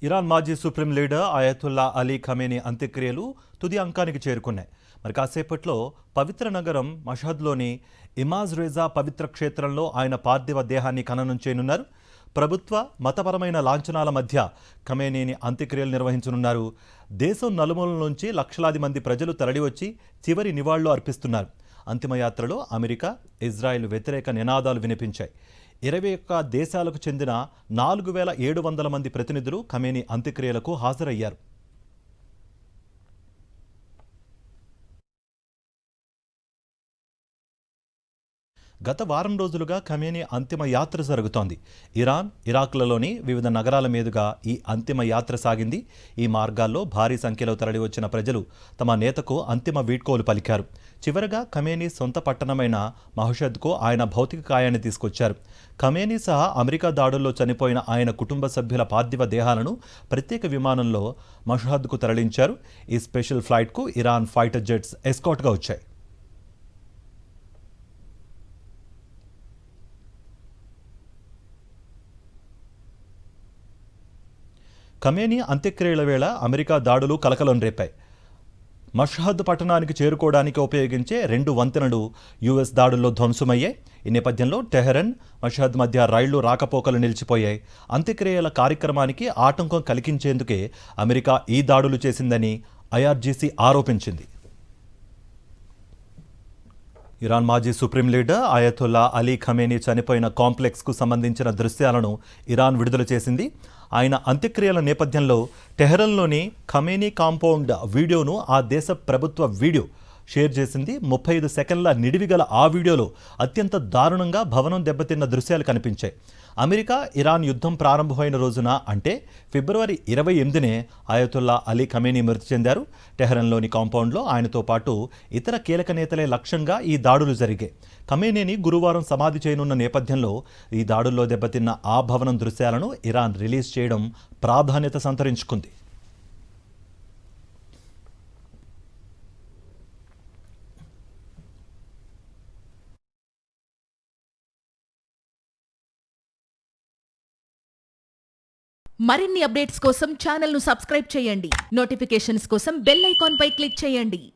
Iran మాజీ supreme leader Ayatollah Ali Khamenei అంత్యక్రియలు తుది అంకానికి చేరుకున్నాయి. మరి కాసేపట్లో పవిత్ర నగరం మషహద్లోని ఇమాజ్ రేజా పవిత్ర క్షేత్రంలో ఆయన పార్థివ దేహాన్ని ఖననం చేయనున్నారు. ప్రభుత్వ మతపరమైన లాంఛనాల మధ్య ఖమేనీని అంత్యక్రియలు నిర్వహించనున్నారు. దేశం నలుమూలల నుంచి లక్షలాది మంది ప్రజలు తరలివచ్చి చివరి నివాళులు అర్పిస్తున్నారు. అంతిమయాత్రలో అమెరికా, ఇజ్రాయెల్ వ్యతిరేక నినాదాలు వినిపించాయి. 21 దేశాలకు చెందిన 4700 మంది ప్రతినిధులు ఖమేనీ అంత్యక్రియలకు హాజరయ్యారు. గత వారం రోజులుగా ఖమేనీ అంతిమ యాత్ర జరుగుతోంది. ఇరాన్, ఇరాక్లలోని వివిధ నగరాల మీదుగా ఈ అంతిమ యాత్ర సాగింది. ఈ మార్గాల్లో భారీ సంఖ్యలో తరలివచ్చిన ప్రజలు తమ నేతకు అంతిమ వీడ్కోలు పలికారు. చివరగా ఖమేనీ సొంత పట్టణమైన మషహద్కు ఆయన భౌతిక కాయాన్ని తీసుకొచ్చారు. ఖమేనీ సహా అమెరికా దాడుల్లో చనిపోయిన ఆయన కుటుంబ సభ్యుల పార్థివ దేహాలను ప్రత్యేక విమానంలో మషహద్కు తరలించారు. ఈ స్పెషల్ ఫ్లైట్కు ఇరాన్ ఫైటర్ జెట్స్ ఎస్కార్ట్గా వచ్చాయి. ఖమేనీ అంత్యక్రియల వేళ అమెరికా దాడులు కలకలం రేపాయి. మషహద్ పట్టణానికి చేరుకోవడానికి ఉపయోగించే 2 వంతెనలు యుఎస్ దాడుల్లో ధ్వంసమయ్యాయి. ఈ నేపథ్యంలో టెహరన్, మషహద్ మధ్య రైళ్లు రాకపోకలు నిలిచిపోయాయి. అంత్యక్రియల కార్యక్రమానికి ఆటంకం కలిగించేందుకే అమెరికా ఈ దాడులు చేసిందని ఐఆర్జీసీ ఆరోపించింది. ఇరాన్ మాజీ supreme leader Ayatollah Ali Khamenei చనిపోయిన కాంప్లెక్స్కు సంబంధించిన దృశ్యాలను ఇరాన్ విడుదల చేసింది. ఆయన అంత్యక్రియల నేపథ్యంలో టెహరన్లోని ఖమేనీ కాంపౌండ్ వీడియోను ఆ దేశ ప్రభుత్వ వీడియో షేర్ చేసింది. 35 సెకండ్ల నిడివిగల ఆ వీడియోలో అత్యంత దారుణంగా భవనం దెబ్బతిన్న దృశ్యాలు కనిపించాయి. అమెరికా, ఇరాన్ యుద్ధం ప్రారంభమైన రోజున అంటే ఫిబ్రవరి 28నే అయతుల్లా అలీ ఖమేనీ మృతి చెందారు. టెహరన్లోని కాంపౌండ్లో ఆయనతో పాటు ఇతర కీలక నేతలే లక్ష్యంగా ఈ దాడులు జరిగాయి. ఖమేనీని గురువారం సమాధి చేయనున్న నేపథ్యంలో ఈ దాడుల్లో దెబ్బతిన్న ఆ భవనం దృశ్యాలను ఇరాన్ రిలీజ్ చేయడం ప్రాధాన్యత సంతరించుకుంది. మరిన్ని అప్డేట్స్ కోసం ఛానల్ను సబ్స్క్రైబ్ చేయండి. నోటిఫికేషన్స్ కోసం బెల్ ఐకాన్ పై క్లిక్ చేయండి.